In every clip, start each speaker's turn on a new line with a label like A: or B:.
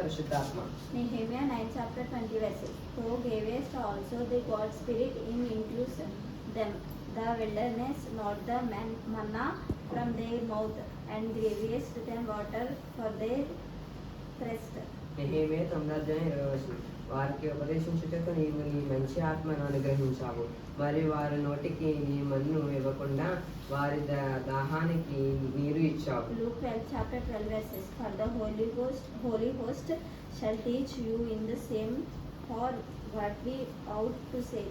A: పరిశుద్ధాత్మ.
B: Nehemiah 9 chapter 20 verses. Who gavest also the God Spirit in includes them, the wilderness, not the manna from their mouth, and gavest them water for their thirst.
A: Nehemiah 9:20. వారికి ఉపదేశించుటకు నీవు నీ మంచి ఆత్మను అనుగ్రహించావు, మరి వారి నోటికి నీ మన్ను ఇవ్వకుండా వారి దాహానికి నీరు ఇచ్చావు.
B: Luke 12 chapter 12 verses. For the Holy Host shall teach you in the same for what we ought to say.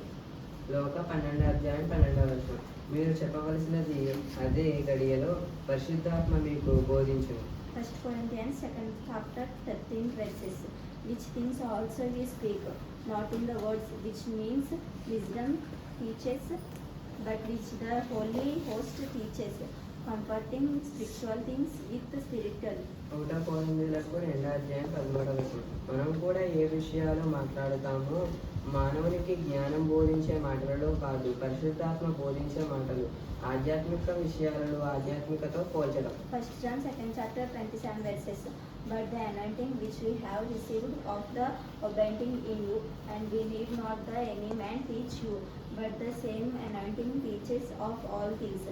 A: లోక 12:12. మీరు చెప్పవలసినది అదే గడియలో పరిశుద్ధాత్మ మీకు బోధించును.
B: 1 Corinthians 2 chapter 13 verses. Which things also we speak, not in the words which means wisdom teaches, but which the Holy Host teaches, comforting spiritual things with spiritual.
A: 1 కొరింథీయులకు 2:13. మనం కూడా ఏ విషయాలు మాట్లాడుతామో మానవునికి జ్ఞానం బోధించే మాటలలో కాదు, పరిశుద్ధాత్మ బోధించే మాటలు, ఆధ్యాత్మిక విషయాలలో ఆధ్యాత్మికతో పోల్చడం.
B: 1 John 2 chapter 27 verses. But the anointing which we have received of the abiding in you, and we need not the any man teach you, but the same anointing teaches of all things,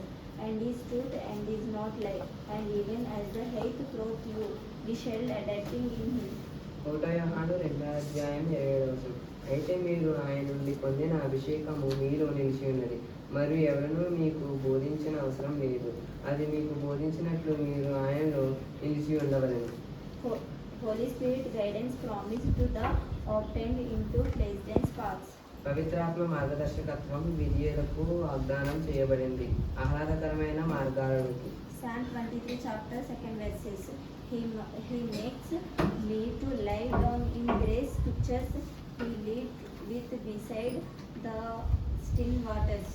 B: and is truth and is not lie, and even as the hath brought you, we shall adapting in him.
A: 1 యోహాను 2:27. అయితే మీరు ఆయన నుండి పొందిన అభిషేకము మీలో నిలిచి ఉన్నది, మరియు ఎవరనూ మీకు బోధించిన అవసరం లేదు, అది మీకు బోధించినట్లు మీరు ఆయనలో నిలిచి ఉండవలెను.
B: Holy Spirit guidance promised to the obtained into pleasant paths.
A: పవిత్రాత్మ మార్గదర్శకత్వం విధేయులకు వాగ్దానం చేయబడింది, ఆహ్లాదకరమైన మార్గాలలోకి.
B: Psalm 23 chapter 2 verses. He makes me to lie down in grass pictures. He lead with beside the still waters.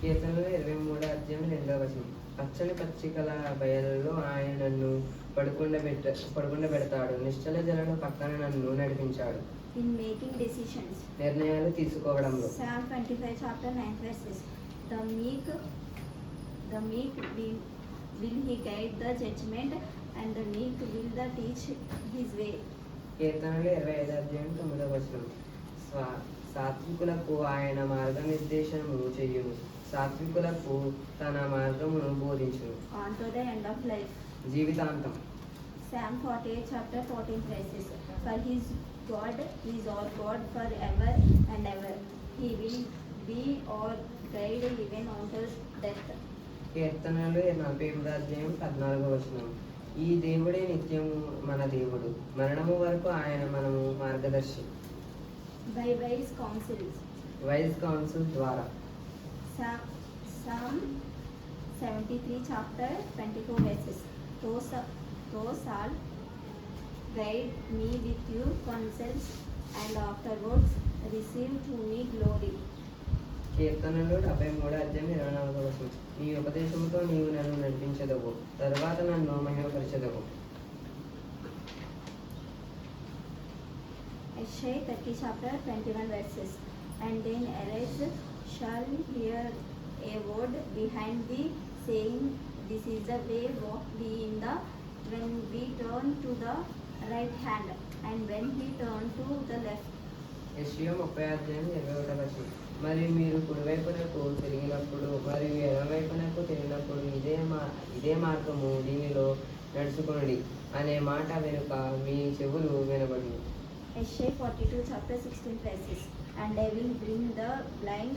A: కీర్తనలు 23:2. పచ్చని పచ్చికల బయలులో ఆయన నన్ను పడుకుండబెడతాడు, నిశ్చల జలను పక్కన నన్ను నడిపించాడు.
B: In making decisions.
A: నిర్ణయాలు తీసుకోవడంలో.
B: Psalm 25 chapter 9 verses. The meek will he guide the judgment, and the meek will the teach his way.
A: కీర్తనలు 25:9. సాత్వికులకు ఆయన మార్గనిర్దేశము చేయును, సాత్వికులకు తన మార్గమును బోధించును.
B: On to the end of life.
A: జీవితాంతం.
B: Psalm 48 chapter 14 verses. For his God is our God forever and ever. He will be our guide even unto death.
A: కీర్తనలు 48:14. ఈ దేవుడే నిత్యము మన దేవుడు, మరణము వరకు ఆయన మనము మార్గదర్శి.
B: By wise counsels.
A: Wise counsel ద్వారా.
B: Psalm 73 chapter 24 verses. Thou shalt guide me with your counsels, and afterwards receive to me glory.
A: కీర్తనలు 73:24. నీ ఉపదేశంతో నీవు నన్ను నడిపించదవు, తరువాత నన్ను మహిమపరచదవు.
B: Isaiah 30 chapter 21 verses. And then arise shall hear a word behind thee, saying, This is the way, walk ye in the. When we turn to the right hand, and when he turn to the left.
A: యెషయా 30:21. మరియు మీరు కుడివైపునకు తిరిగినప్పుడు మరియు ఎడమవైపునకు తిరిగినప్పుడు ఇదే మార్గము, దీనిలో నడుచుకొనుడి అనే మాట వెనుక మీ చెవులు వినబడును.
B: Isaiah 42 chapter 16 verses. And I will bring the blind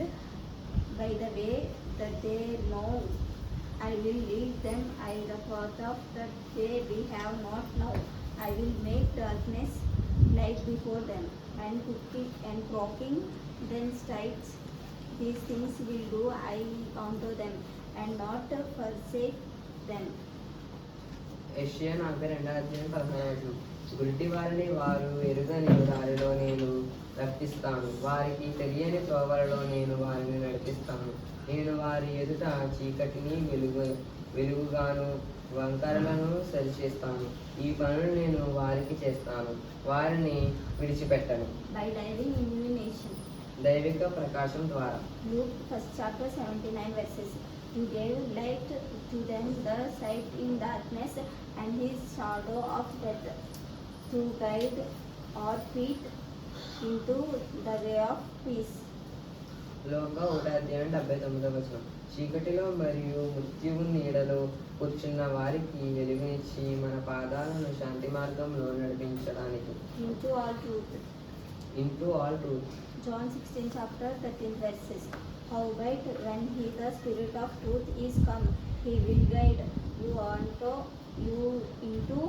B: by the way that they know. I will lead them by the path of that they we have not known. I will make darkness light before them, and cooking and cropping then strikes. These things will do I unto them, and not forsake them.
A: యెషయా 42:16. గుడ్డి వారిని వారు ఎరుగని దారిలో నేను రప్పిస్తాను, వారికి తెలియని త్రోవలలో నేను వారిని నడిపిస్తాను. నేను వారి ఎదుట చీకటిని వెలుగుగాను వంకరలను సరిచేస్తాను. ఈ పనులు నేను వారికి చేస్తాను, వారిని విడిచిపెట్టను.
B: By diving illumination.
A: దైవిక ప్రకాశం ద్వారా.
B: Luke 1 chapter 79 verses. You gave light to them the sight in darkness, and his shadow of death. to guide our feet into the way of peace.
A: లోక 1:79 చీకటిలో మరియు మృత్యువు నీడలో కూర్చున్న వారికి వెలుగునిచ్చి మన పాదాలను శాంతి మార్గంలో నడిపించడానికి.
B: Into all truth.
A: Into all truth.
B: John 16 chapter 13 verses. Howbeit when he the Spirit of truth is come, he will guide you into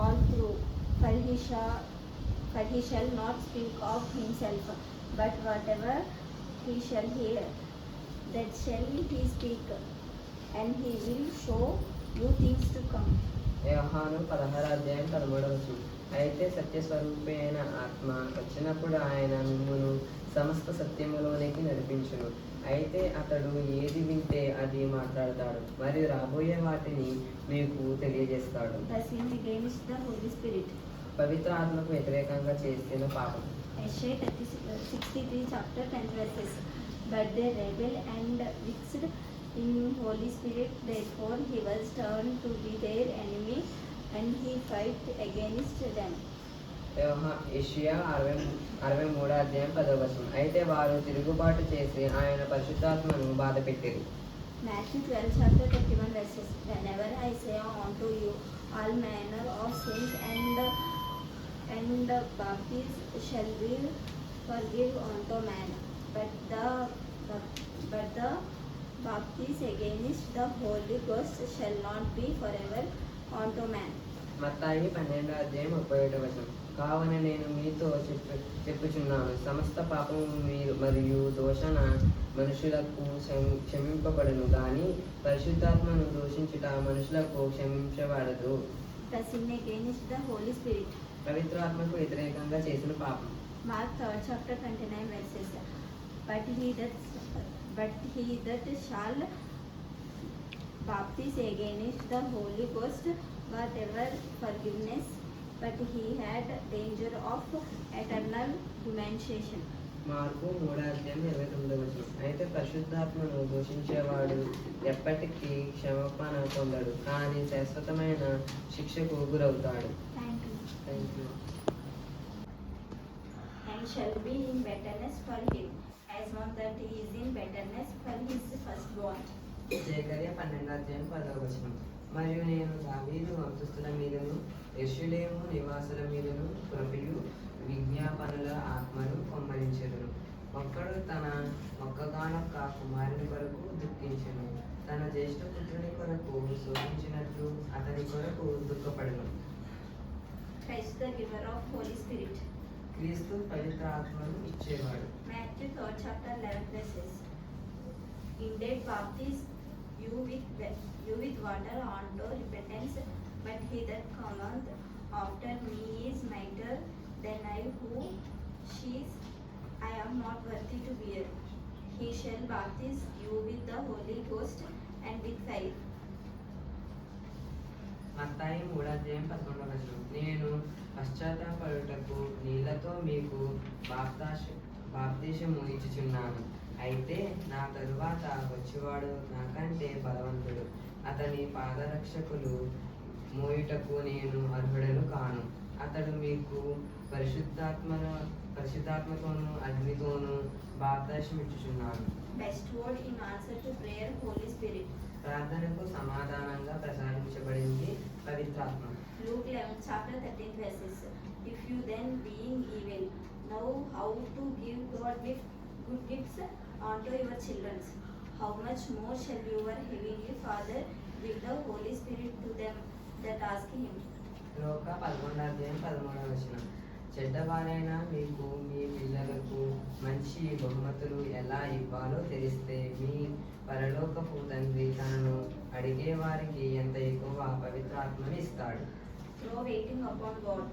B: all truth. For he shall not speak of himself, but whatever he shall hear, that shall he speak, and he will show you things to come.
A: యోహాను 16:13 అయితే సత్యస్వరూపైన ఆత్మ వచ్చినప్పుడు ఆయన మిమ్మును సమస్త సత్యములోనికి నడిపించును. అయితే అతడు ఏది వింటే అది మాట్లాడతాడు మరియు రాబోయే వాటిని మీకు తెలియజేస్తాడు.
B: The sin against the Holy Spirit.
A: పవిత్ర ఆత్మకు వ్యతిరేకంగా చేసిన పాపం.
B: Isaiah 63 chapter 10 verses. But they rebelled and vexed in Holy Spirit, therefore he was turned to be their enemy, and he fight against them.
A: యెషయా 63:10 అయితే వారు తిరుగుబాటు చేసి ఆయన పరిశుద్ధాత్మను బాధపెట్టిరి.
B: Matthew 12 chapter 31 verses. Whenever I say unto you all manner of sins and baptism shall be forgive unto man, but the baptism against the Holy Ghost shall not be forever unto man.
A: మత్తాయి 12:31 కావున నేను మీతో చెప్పుచున్నాను, సమస్త పాపము మరియు దోషణ మనుషులకు క్షమింపబడును గాని పరిశుద్ధాత్మను దూషించుట మనుషులకు క్షమించబడదు.
B: The sin against the Holy Spirit.
A: పవిత్రాత్మకు వ్యతిరేకంగా చేసిన పాపం.
B: Mark 3rd chapter 29 verses. But he that shall baptize against the Holy Ghost, whatever forgiveness, but he had danger of eternal damnation.
A: Mark 3:29 అయితే పరిశుద్ధాత్మను దూషించేవాడు ఎప్పటికీ క్షమాపణ పొందడు కానీ శాశ్వతమైన శిక్షకు గురవుతాడు.
B: Thank you.
A: Thank you.
B: And shall be in bitterness for him, as one that is in bitterness for his firstborn.
A: జకర్యా 12:10 మరియు నేను దావీదు వంశస్థుల మీదను యెరూషలేము నివాసుల మీదను కృపయు విజ్ఞాపనల ఆత్మను కుమ్మరించెదను. ఒక్కడు తన ఒక్కగానొక్క కుమారుని కొరకు దుఃఖించెను, తన జ్యేష్ఠ పుత్రుని కొరకు శోకించినట్లు అతని కొరకు దుఃఖపడును.
B: Christ the giver of Holy Spirit.
A: క్రీస్తు పవిత్ర ఆత్మను ఇచ్చేవాడు.
B: Matthew 3rd chapter 11 verses. Indeed baptize you with water unto repentance, but he that cometh after me is mightier than I, whose I am not worthy to bear. He shall baptize you with the Holy Ghost and with fire.
A: మత్తాయి 3:11 నేను పశ్చాత్తాపడుటకు నీళ్లతో మీకు బాప్తిసము ఇచ్చుచున్నాను, అయితే నా తరువాత వచ్చేవాడు నాకంటే బలవంతుడు, అతని పాదరక్షకులు మోయుటకు నేను అర్హుడను కాను. అతడు మీకు పరిశుద్ధాత్మతోను అగ్నితోను బాప్తిసం ఇచ్చుచున్నాను.
B: Best word in answer to prayer, Holy Spirit.
A: ప్రార్థనకు సమాధానంగా ప్రసాదించబడింది పవిత్రాత్మ.
B: Luke 11 chapter 13 verses. If you then being evil know how to give good gifts unto your children, how much more shall your heavenly Father give the Holy Spirit to them that ask him.
A: లోక 11:13 చెడ్డవారైన మీకు మీ పిల్లలకు మంచి బహుమతులు ఎలా ఇవ్వాలో తెలిస్తే మీ పరలోకపు తండ్రి తనను అడిగే వారికి ఎంత ఎక్కువ పవిత్రాత్మని ఇస్తాడు.
B: Waiting upon God.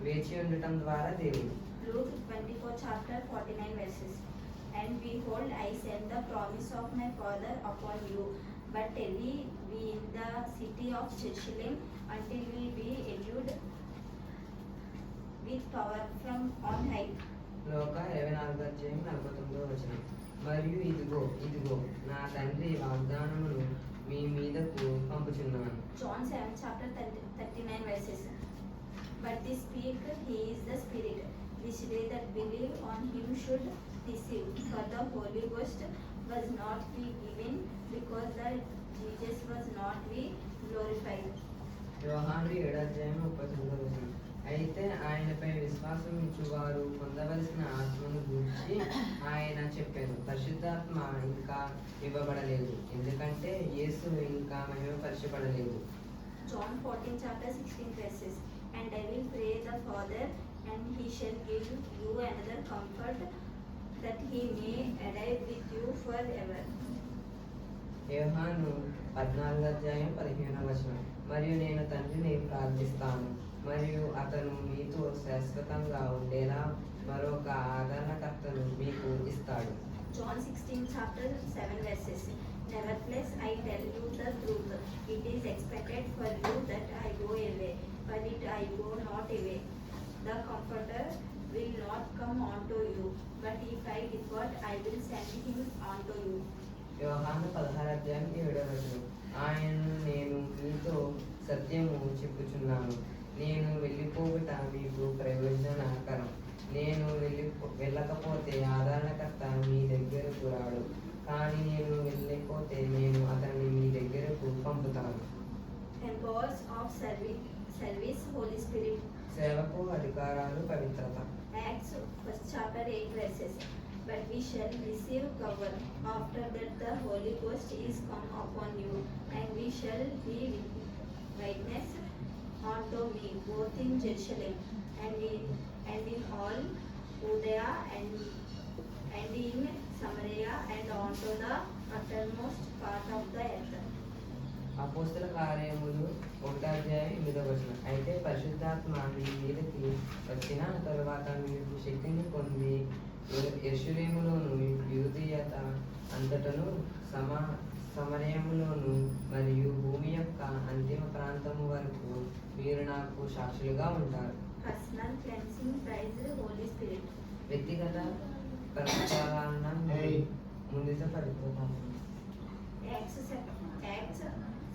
A: వేచి ఉండటం ద్వారా దేవుడు.
B: Luke 24 chapter 49 verses. And behold, I send the promise of my Father upon you, but tarry we in the city of Jerusalem until we be endued with power from on high.
A: లోక 24:49 మరియు ఇదిగో నా తండ్రి వాగ్దానమును మీ మీదకు పంపుచున్నాను.
B: John 7 chapter 39 verses. but they speak, he is the Spirit. Which they that believe on him should receive. For the Holy Ghost was not be given, because that Jesus was not be glorified.
A: యోహాను 7:39. అయితే ఆయనపై విశ్వాసం ఇచ్చువారు పొందవలసిన ఆత్మను గురించి ఆయన చెప్పారు. పరిశుద్ధాత్మ ఇంకా ఇవ్వబడలేదు, ఎందుకంటే యేసు ఇంకా మహిమపరచబడలేదు.
B: John 14 chapter 16 verses. And I will pray the Father, and he shall give you another comfort, that he may abide with you forever.
A: యోహాను 14:15. మరియు నేను తండ్రిని ప్రార్థిస్తాను, మరియు అతను మీతో శాశ్వతంగా ఉండేలా మరొక ఆదరణకర్తను మీకు ఇస్తాడు.
B: John 16 chapter 7 verses. Nevertheless, I tell you the truth. It is expected for you that I go away, but it I go not away. The Comforter will not come unto you, but if I depart, I will send him unto you.
A: యోహాను 16:7. ఆయనను నేను మీతో సత్యము చెప్పుచున్నాను, నేను వెళ్ళిపోవుట మీకు ప్రయోజనకరం. నేను వెళ్ళకపోతే ఆదరణకర్త మీ దగ్గరకు రాడు, కానీ నేను వెళ్ళకపోతే నేను అతన్ని మీ దగ్గరకు పంపుతాను.
B: Powers of service, Holy Spirit.
A: సేవకు అధికారాలు, పవిత్రత.
B: Acts 1st chapter 8 verses. But we shall receive power after that the Holy Ghost is come upon you, and we shall be witness unto me both in Jerusalem and in all Judea and in Samaria and unto the uttermost part of the earth.
A: అపోస్తల కార్యములు 1:8. అయితే పరిశుద్ధాత్మ మీ మీదకి వచ్చిన తరువాత మీరు శక్తిని పొంది యెరూషలేములోను, యూదయత అంతటను, సమరయములోను మరియు భూమి యొక్క అంతిమ ప్రాంతము వరకు మీరు నాకు సాక్షులుగా ఉంటారు.
B: Personal cleansing, praise the Holy Spirit.
A: వ్యక్తిగత పరిపాలన, ముందిత పరిపాలన.
B: Acts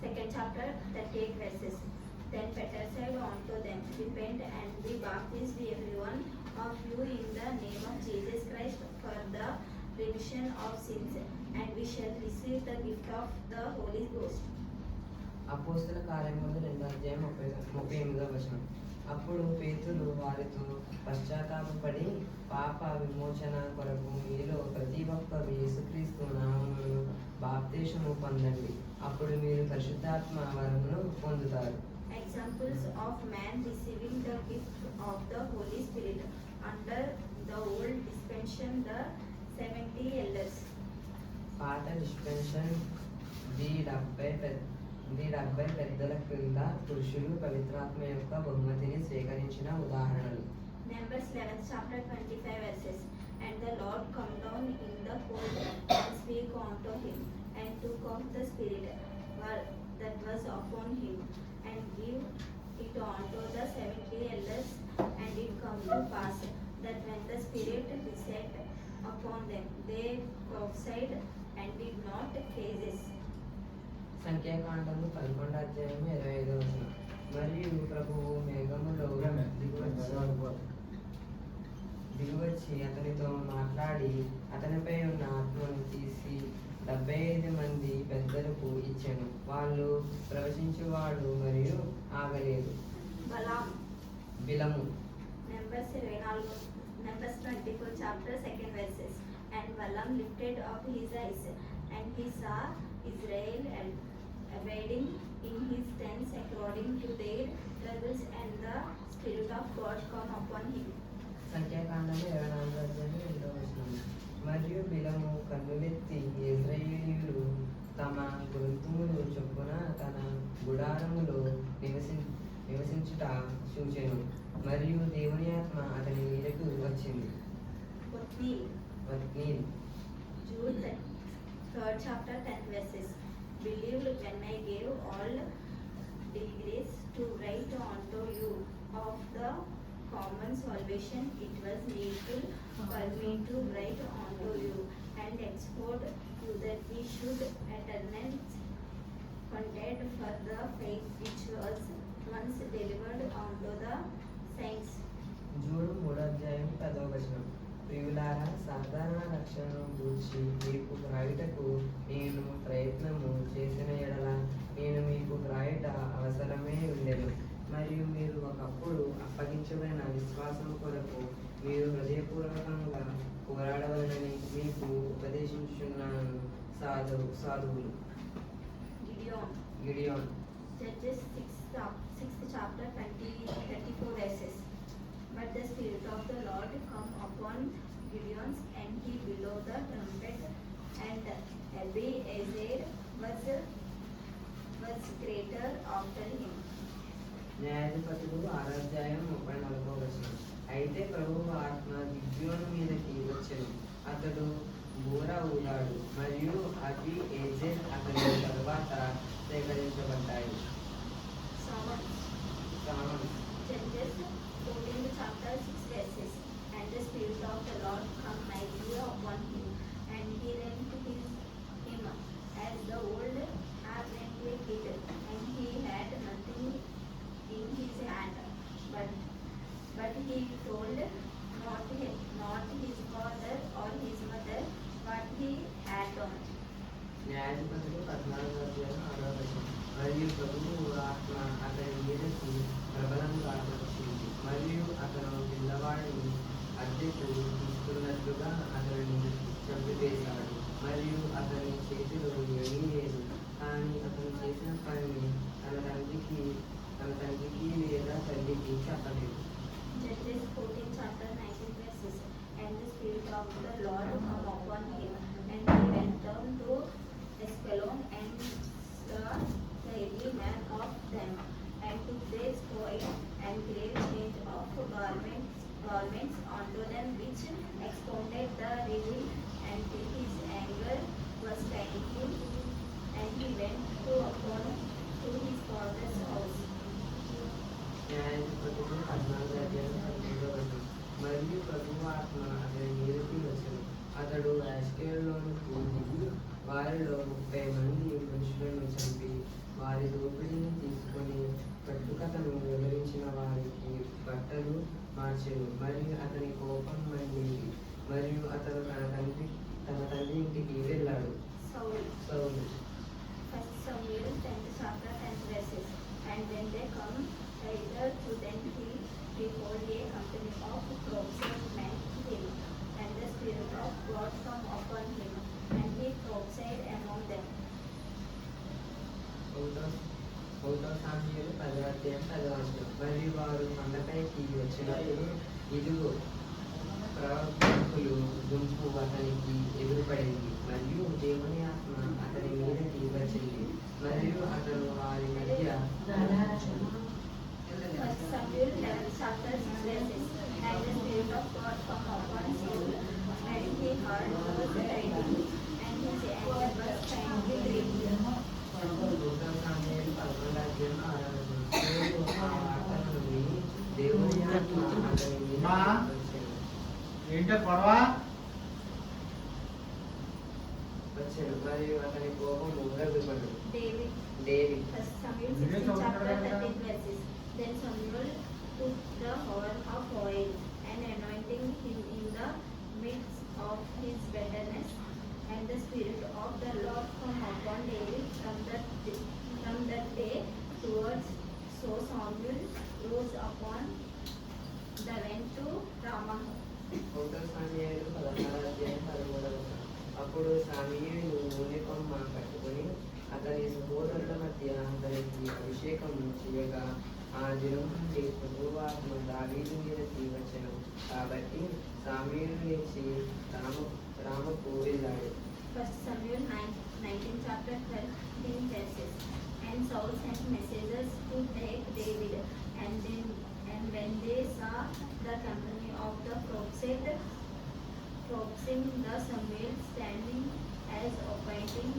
B: 2nd chapter 38 verses. Then Peter said unto them, Repent and be baptized every one of you in the name of Jesus Christ for the remission of sins, and we shall receive the gift of the Holy Ghost.
A: అపోస్తల కార్యములు 2:38. అప్పుడు పేతురు వారితో, పశ్చాత్తాపపడి పాప విమోచన కొరకు మీలో ప్రతి ఒక్కరు యేసుక్రీస్తు నామమున బాప్తిస్మము పొందండి, అప్పుడు మీరు పరిశుద్ధాత్మ వరమును పొందుతారు.
B: Examples of man receiving the gift of the Holy Spirit. Under the old dispensation, the 70 elders.
A: పాత డిస్పెన్షన్ ది 70 పెద్దల క్రింద పురుషులు పవిత్రాత్మ యొక్క బహుమతిని స్వీకరించిన ఉదాహరణలు.
B: Numbers 11th chapter 25 verses. And the Lord come down in the cold and spake unto him, and took off the spirit that was upon him, and give it unto the 70 elders. And it come to pass that when the Spirit descended upon them, they prophesied and did not cease.
A: సంఖ్యాకాండము 11:25. మరియు ప్రభువు మేఘములో దిగివచ్చి అతనితో మాట్లాడి అతనిపై ఉన్న ఆత్మను తీసి 75 మంది పెద్దలకు ఇచ్చెను. వాళ్ళు ప్రవచించువాడు మరియు ఆగలేదు. బిలము.
B: Numbers 24 chapter 2nd verses. And Balaam lifted up his eyes, and he saw Israel abiding in his tents according to their troubles, and the Spirit of God come upon him.
A: సంఖ్యాకాండము 24:2. మరియు బిలము కన్నులెత్తి ఇశ్రాయేలీయులు తమ గొంతుములు చొప్పున తన గుడారములో నివసించుట చూచెను, మరియు దేవుని ఆత్మ అతని మీదకు వచ్చింది. వత్నీల్.
B: Jude 3rd chapter 10th verses. Believed when I gave all degrees to write unto you of the common salvation, it was needful for me to write unto you and exhort you that we should eternally contend for the faith which was once delivered unto the Thanks.
A: జూడు 3:10. ప్రియులారా, సాధారణ రక్షణను గూర్చి మీకు వ్రాయుటకు నేను ప్రయత్నము చేసిన ఎడల నేను మీకు వ్రాయుట అవసరమే ఉండెను. మరియు మీరు ఒకప్పుడు అప్పగించబడిన విశ్వాసం కొరకు మీరు హృదయపూర్వకంగా పోరాడవలనని మీకు ఉపదేశించుచున్నాను. సాధువులు. Gideon.
B: Judges 6th chapter 34 verses. But the Spirit of the Lord come upon Gideon, and he blew the trumpet, and Abiezer was greater after him.
A: న్యాయాధిపతులు 6:34. అయితే ప్రభువు ఆత్మ గిద్యోను మీదకి వచ్చెను. అతడు బూర ఊదాడు మరియు అబీఎజెర్ అతని తరువాత సేకరించబడ్డాయి.
B: Judges 14th chapter 6 verses. And the Spirit of the Lord come mightily upon him, and he rent him as the old have rent a kid, and he had nothing in his hand, but he told not his father or his mother what he had done.
A: న్యాయాధిపతులు 14:6. మరియు ప్రభువు ఆత్మ అతని మీదకి ప్రబలంగా వచ్చింది, మరియు అతను పిల్లవాడిని అద్దెకు తీసుకున్నట్లుగా అతనిని చంపివేశాడు. మరియు అతని చేతిలో ఏమీ లేదు, కానీ అతను చేసిన పనిని తన తండ్రికి లేదా తల్లికి చెప్పలేదు.
B: Judges 14 chapter 19 verses. And the Spirit of the Lord come upon him, and he went down to Askelon, and saw the every man of them, and took their spoil, and great change of garments unto them, which expounded the reveal, and his anger was kindled, and he went to his father's house.
A: న్యాయాధిపతులు 14:13. మరియు ప్రభువు ఆత్మ అతని మీదకి వచ్చెను. అతడు అష్కెలోనుకు దిగి వారిలో 30 మంది మనుషులను చంపి వారి దోపిడీని తీసుకొని కట్టుకథను వివరించిన వారికి బట్టలు మార్చెను. మరియు అతని కోపం మండింది, మరియు అతను తన తండ్రి ఇంటికి వెళ్ళాడు. సౌలు.
B: 1 Samuel 10th chapter 10th verses. And when they come either to them, he behold a company of prophets met him, and the Spirit of God come upon him, and he prophesied among them.
A: ఒకటో సామ్యుయేలు 10:10. మరియు వారు కొండపైకి వచ్చినప్పుడు ఇదిగో ప్రవక్తల గుంపు అతనికి ఎదురుపడింది, మరియు దేవుని ఆత్మ అతని మీదకి వచ్చింది, మరియు అతను వారి మధ్య
B: 1 Samuel 11th chapter 6 verses. And the Spirit of God come upon Saul, and he heard those tidings, and his anger was kindly great.
A: ఒకటో సామ్యుయేలు 11:6. ఆ వార్తను విని దేవుని ఆత్మ అతని మీదకి వచ్చాడు, మరియు అతని కోపం ఊరదుపడు. David.
B: 1 Samuel 16th chapter 13 verses. Then Samuel took the horn of oil, and anointing him in the midst of his bitterness, and the Spirit of the Lord come upon David from that day towards. So Samuel rose upon the went to Ramah.
A: ఒకటో సామ్యుయేలు 16:13. అప్పుడు సమూయేలు నూనె కొమ్మ పట్టుకొని అతని సహోదరుల మధ్య అతనికి అభిషేకం చేయగా ఆ దినం నుండి ప్రభువు ఆత్మ దావీదు మీదకి వచ్చెను. కాబట్టి సమూయేలు లేచి రామకు వెళ్ళాడు.
B: 1 Samuel 19th chapter 13 verses. And Saul sent messengers to take David, and when they saw the company of the prophets, the Samuel standing as appointing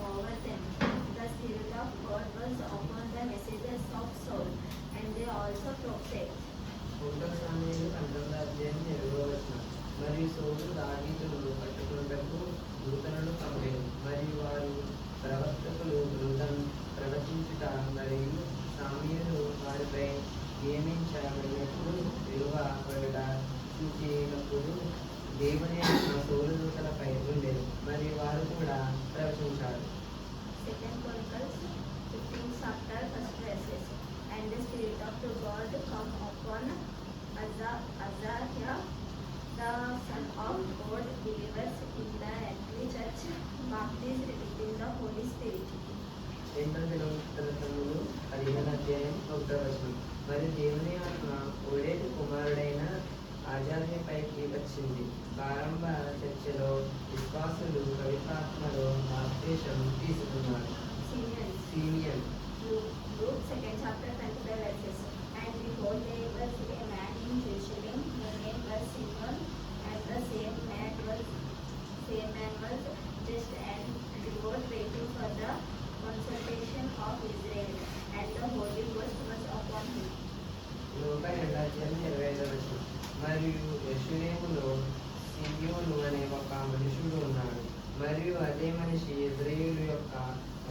B: over them, the Spirit of God was upon the messengers of Saul, and they also prophesied.
A: ఒకటో సమూయేలు 19:20. మరియు సౌలు దావీదును పట్టుకొనుటకు దూతలను పంపెను, మరియు వారు ప్రవక్తలు ప్రవచించుట మరియు సమూయేలు వారిపై నియమించబడినట్లు ప్రవేశించినప్పుడు దేవుని సౌరదూతలపై ఉండేది మరియు వారు కూడా ప్రవేశించారు.
B: Second Chronicles 15th chapter first verses. And the Spirit of the God come upon Azariah, the son of God, believers in the earthly church, baptized within the Holy Spirit.
A: రెండో దినవృత్తాంతములు 15వ అధ్యాయం 1వ వచనం. మరియు దేవుని ఆత్మ ఓడేటి కుమారుడైన ఆచార్యపైకి వచ్చింది. ప్రారంభ చర్చలో విశ్వాసులు పవిత్రాత్మలో బాప్తిసం తీసుకున్నారు. Simeon
B: Luke 2nd chapter 25 verses. And behold, there was a man in Jerusalem whose name was Simeon, and the same man was just and devout, waiting for the consolation of Israel, and the Holy Ghost was upon him.
A: లూకా 2వ అధ్యాయం 25వ వచనం. మరియు యెరూషలేములో సిమియోను అనే ఒక మనుషుడు ఉన్నాడు. మరియు అదే మనిషి ఇశ్రాయేలు యొక్క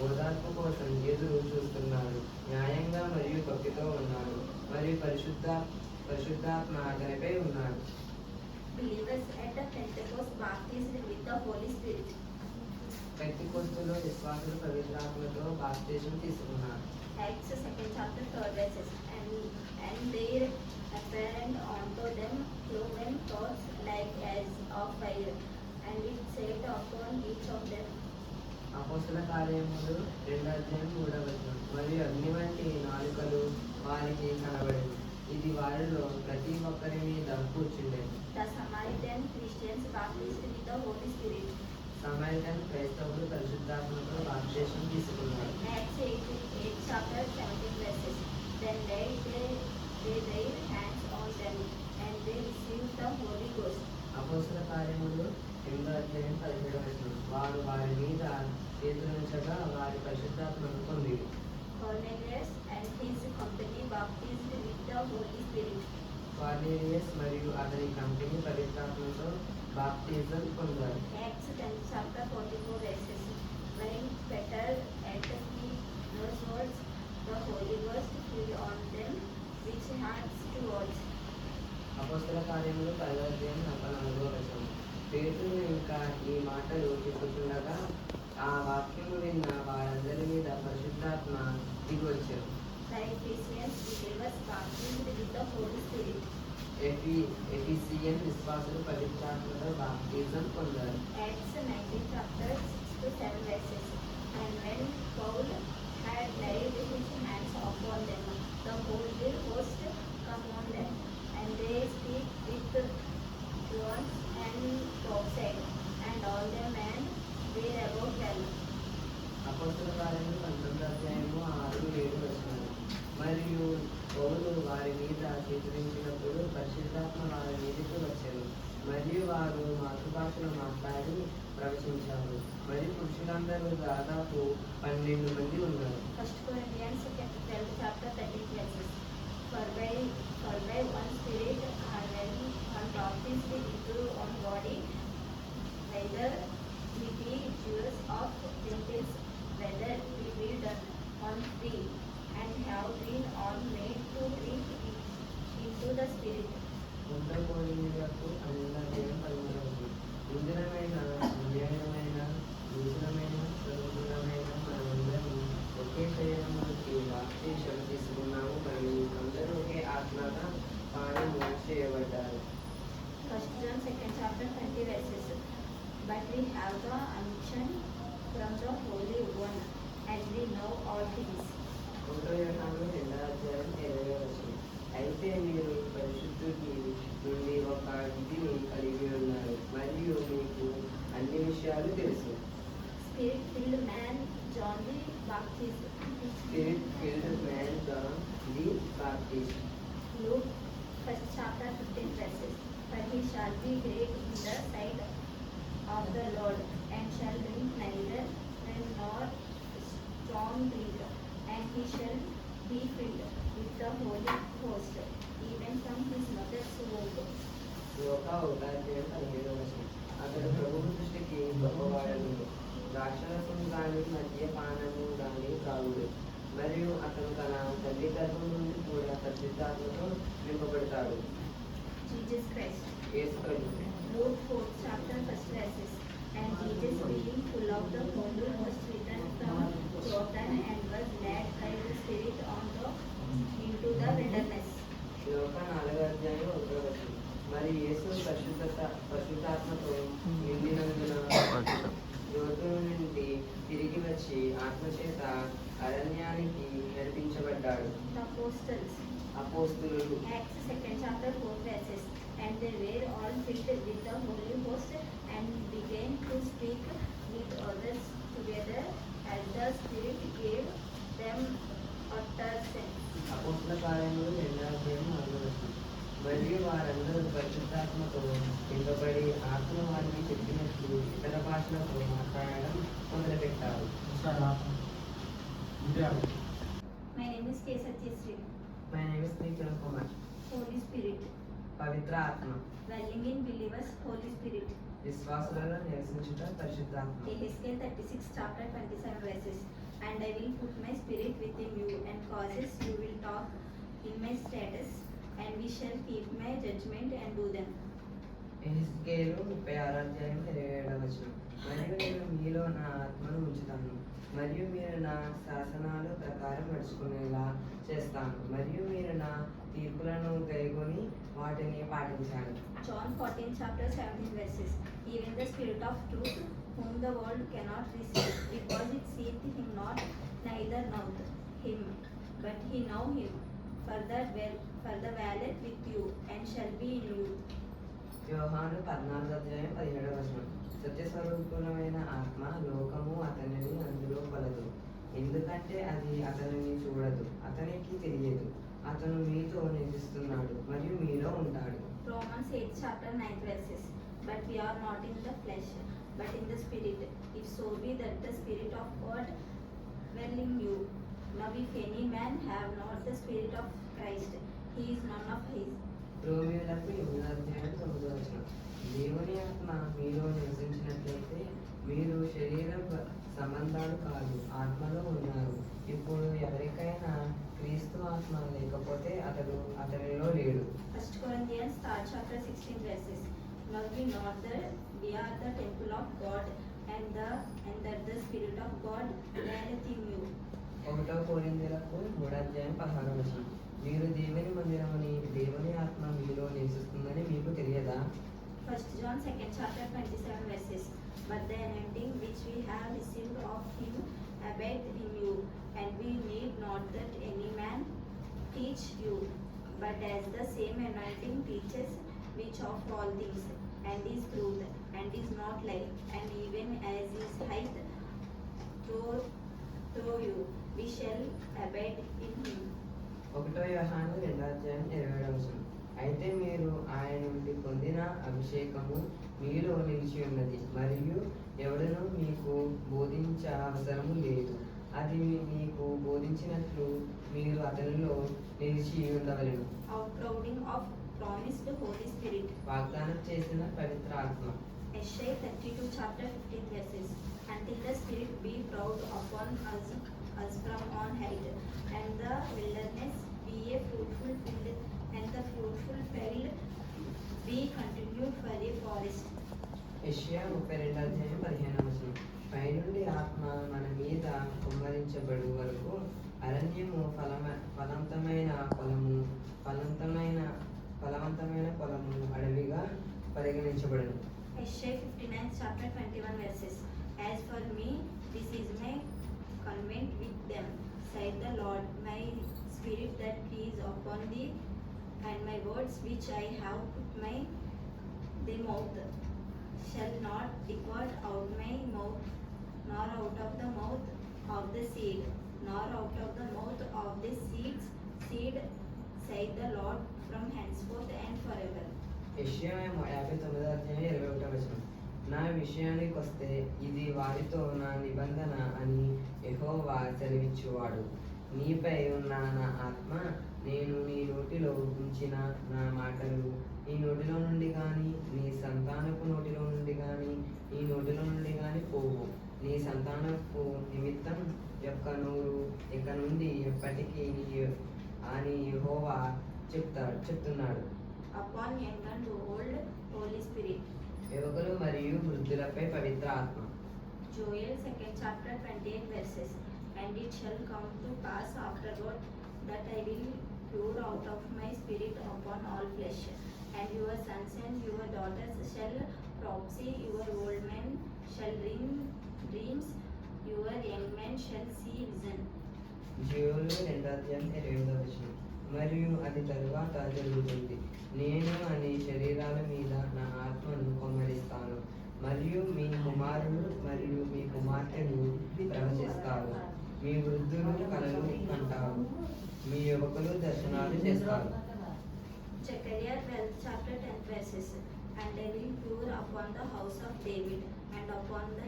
A: ఓదార్పు కోసం ఎదురు చూస్తున్నాడు. న్యాయంగా మరియు భక్తితో ఉన్నాడు మరియు పరిశుద్ధాత్మ అతనిపై ఉన్నాడు.
B: Believers at the Pentecost baptized with the Holy Spirit.
A: పెంతెకొస్తులో విశ్వాసులు పవిత్రాత్మతో బాప్తిసం తీసుకున్నారు.
B: Acts 2nd chapter 3rd verses. And there appeared unto them cloven cloths like as of fire, and it sat upon each of them.
A: అపోస్తల కార్యములు 2వ అధ్యాయం 3వ వచనం. మరియు అగ్ని వంటి నాలుకలు వారికి కనబడింది. ఇది వారిలో ప్రతి ఒక్కరి మీద కూర్చుండేది.
B: The Samaritan Christians baptized with the Holy Spirit.
A: Samaritan క్రైస్తవులు పరిశుద్ధాత్మతో బాప్తిసం తీసుకున్నారు.
B: Acts 8th chapter 17 verses. Then laid they their hands on them, and they received the Holy Ghost.
A: అపోస్తల కార్యములు 2వ అధ్యాయం 17వ వచనం. వారు వారి మీద చేతులుంచగా వారి పరిశుద్ధాత్మను పొందిరి.
B: Cornelius and his company baptized with the Holy Spirit.
A: కార్నేలియస్ మరియు అతని కంపెనీ పవిత్రాత్మతో బాప్తిజం పొందారు.
B: Acts 10th chapter 44 verses. When Peter and the those words, the Holy Ghost fell on them, which hands towards.
A: అపోస్తల కార్యములు 10వ అధ్యాయం 44వ వచనం. పేతురు ఇంకా ఈ మాటలు చెప్పుచుండగా ఆ వాక్యము విన్న వారందరి మీద పరిశుద్ధాత్మ దిగివచ్చారు.
B: The Ephesians believers baptized with the Holy Spirit.
A: ఎఫీసియన్ విశ్వాసులు పవిత్రాత్మతో బాప్తిజం పొందారు.
B: Acts 19th chapter 6 to 7 verses. And when Paul had laid his hands upon them, the Holy Ghost come on them, and they speak with tongues and prophesied, and all the men were about 12.
A: అపోస్తల కార్యములు 19వ అధ్యాయము 6-7 వచనాలు. మరియు పౌలు వారి మీద చేతులించినప్పుడు పరిశుద్ధాత్మ వారి మీదకి వచ్చారు. మరియు వారు మాతృభాషలో మాట్లాడి ప్రవచించారు. మరియు పురుషులందరూ దాదాపు 12 మంది ఉన్నారు.
B: 1 Corinthians 12th chapter 13 verses. For by one Spirit are one baptized into one body, whether we be Jews or Gentiles, whether we be done on free, and have been all made to drink into the Spirit.
A: ఉండబోయేందుకు 12వ అధ్యాయం 13వ వచనం. ఇంద్రమైన అన్యాయమైన దూషణమైన స్వతంత్రమైన మనమందరం ఒకే శరీరంలోకి బాప్తిసం తీసుకున్నాము మరియు అందరూ ఒకే ఆత్మగా పానము చేయబడ్డారు.
B: 1 John 2nd chapter 20 verses. But we have the unction from the Holy One, and we know all things.
A: 1వ యోహాను 2వ అధ్యాయం 20వ వచనం. అయితే మీరు పరిశుద్ధుడి నుండి ఒక విధిని కలిగి ఉన్నారు మరియు మీకు అన్ని విషయాలు తెలుసు.
B: Spirit-filled man John the Baptist.
A: Spirit filled man John the Baptist.
B: Luke 1st chapter 15 verses. For he shall be great in the sight of the Lord, and shall drink neither wine nor strong drink, and he shall be filled with the Holy Ghost, even from his mother's womb.
A: Yoga 1వ అధ్యాయం 17వ వచనం. అతడు ప్రభువు దృష్టికి గొప్పవాడను, ద్రాక్షరసం గాని మద్యపానము గాని త్రాగుడు. మరియు అతను తన తల్లి గర్భం నుండి కూడా పరిశుద్ధాత్మతో నింపబడతాడు.
B: Jesus Christ.
A: యేసు ప్రభువు.
B: Luke 4th chapter, first verses. And Jesus, being full of the Holy Ghost, returned from Jordan and was led by the Spirit into the wilderness.
A: యోహా 4:1. మరి యేసు పరిశుద్ధాత్మతో నిండినందున యోర్దాను నుండి తిరిగి వచ్చి ఆత్మచేత అరణ్యానికి నడిపించబడ్డాడు.
B: The apostles.
A: అపోస్తలులు.
B: Acts 2nd chapter, 4th verses. And they were all filled with the Holy Ghost and began to speak with others together as the Spirit gave them utterance.
A: అపోస్తల కార్యములు 2:4. మరియు వారందరూ పరిశుద్ధాత్మతో నింపబడి ఆత్మ వారికి చెప్పినట్లు ఇతర భాషలతో మాట్లాడడం మొదలుపెట్టారు.
B: My name is K. Satyasri.
A: My name is Kiran Kumar.
B: Holy Spirit.
A: పవిత్ర ఆత్మ.
B: Dwelling in believers, Holy Spirit.
A: విశ్వాసులలో నివసించుట పరిశుద్ధాత్మ.
B: Ezekiel 36 chapter 27 verses. And I will put my spirit within you and causes you will talk in my status and we shall keep my judgment and do them.
A: Ezekiel 36:27. మరియు నేను మీలో నా ఆత్మను ఉంచుతాను మరియు మీరు నా శాసనాలు ప్రకారం నడుచుకునేలా చేస్తాను మరియు మీరు నా తీర్పులను గైకొని వాటిని పాటించాలి.
B: John 14 chapter 17 verses. Even the Spirit of truth, whom the world cannot receive, because it seeth him not, neither knoweth him, but he know him. Further dwelleth with you, and shall be in you.
A: యోహాను 14:17. సత్యస్వరూపులమైన ఆత్మ లోకము అతనిని అందులో కొలదు, ఎందుకంటే అది అతనిని చూడదు, అతనికి తెలియదు. అతను మీతో నివసిస్తున్నాడు మరియు మీలో ఉంటాడు.
B: Romans 8 chapter 9 verses. But we are not in the flesh, but in the Spirit, if so be that the Spirit of God dwell in you. Now if any man have not the Spirit of Christ, he is none of his.
A: రోమియోలకు 8:9. దేవుని ఆత్మ మీలో నివసించినట్లయితే మీరు శరీర సంబంధాలు కాదు, ఆత్మలో ఉన్నారు. ఇప్పుడు ఎవరికైనా క్రీస్తు ఆత్మ లేకపోతే అతనిలో లేడు.
B: 1 Corinthians 3rd chapter 16 verses. Now we know that we are the temple of God, and that the Spirit of God dwelleth in you.
A: 1 కొరింథీయులకు 3:16. మీరు దేవుని మందిరమని, దేవుని ఆత్మ మీలో నివసిస్తుందని మీకు తెలియదా?
B: 1 John 2nd chapter 27 verses. But the anointing which we have received of him abideth in you, and we need not that any man teach you, but as the same anointing teaches, which of all things, and is truth, and is not lie, and even as is height through you, we shall abide in him.
A: 1 యోహాను 2:27. అయితే మీరు ఆయన నుండి పొందిన అభిషేకము మీలో నిలిచి ఉన్నది మరియు ఎవడనూ మీకు బోధించ అవసరము లేదు. అది మీకు బోధించినట్లు మీరు అతనిలో నిలిచి ఉండవలెను.
B: Outpouring of promised Holy Spirit.
A: వాగ్దానం చేసిన పవిత్ర ఆత్మ.
B: Isaiah 32 chapter 15 verses. Until the Spirit be poured upon us from on high, and the wilderness be a fruitful field, and the fruitful field be continued for a forest.
A: యెషయా 32:15. పైనుండి ఆత్మ మన మీద కుమ్మరించబడు వరకు అరణ్యము ఫలవంతమైన పొలము అడవిగా పరిగణించబడును.
B: Isaiah 59 chapter 21 verses. As for me, this is my covenant with them, saith the Lord, my spirit that is upon thee, and my words which I have put my mouth shall not depart out my mouth, nor out of the mouth of the seed, nor out of the mouth of the seed, saith the Lord, from henceforth and forever.
A: యెషయా 59:21. నా విషయానికి వస్తే ఇది వారితో నా నిబంధన అని యెహోవా సెలవిచ్చువాడు. నీపై ఉన్న నా ఆత్మ నేను నీ నోటిలో ఉంచిన నా మాటలు నీ నోటిలో నుండి కానీ నీ సంతానపు నోటిలో నుండి కానీ నీ నోటిలో నుండి కానీ పోవు. నీ సంతానపు నిమిత్తం యొక్క నోరు ఇక నుండి ఎప్పటికీ అని యెహోవా చెప్తున్నాడు.
B: upon young and old, Holy Spirit.
A: యువకులు మరియు వృద్ధులపై పవిత్ర ఆత్మ.
B: Joel 2nd chapter 28 verses. And it shall come to pass afterward that I will pour out of my spirit upon all flesh. And your sons and your daughters shall prophesy, your old men shall dream dreams, your young men shall see vision.
A: జీవులు 2:28. మరియు అది తరువాత జరుగుతుంది, నేను అని శరీరాల మీద నా ఆత్మను కుమ్మరిస్తాను, మరియు మీ కుమారులు మరియు మీ కుమార్తెలు ప్రవచిస్తారు, మీ వృద్ధులు కలలు కంటారు, మీ యువకులు దర్శనాలు చేస్తారు.
B: Zechariah 12th chapter 10th verses. And I will pour upon the house of David and upon the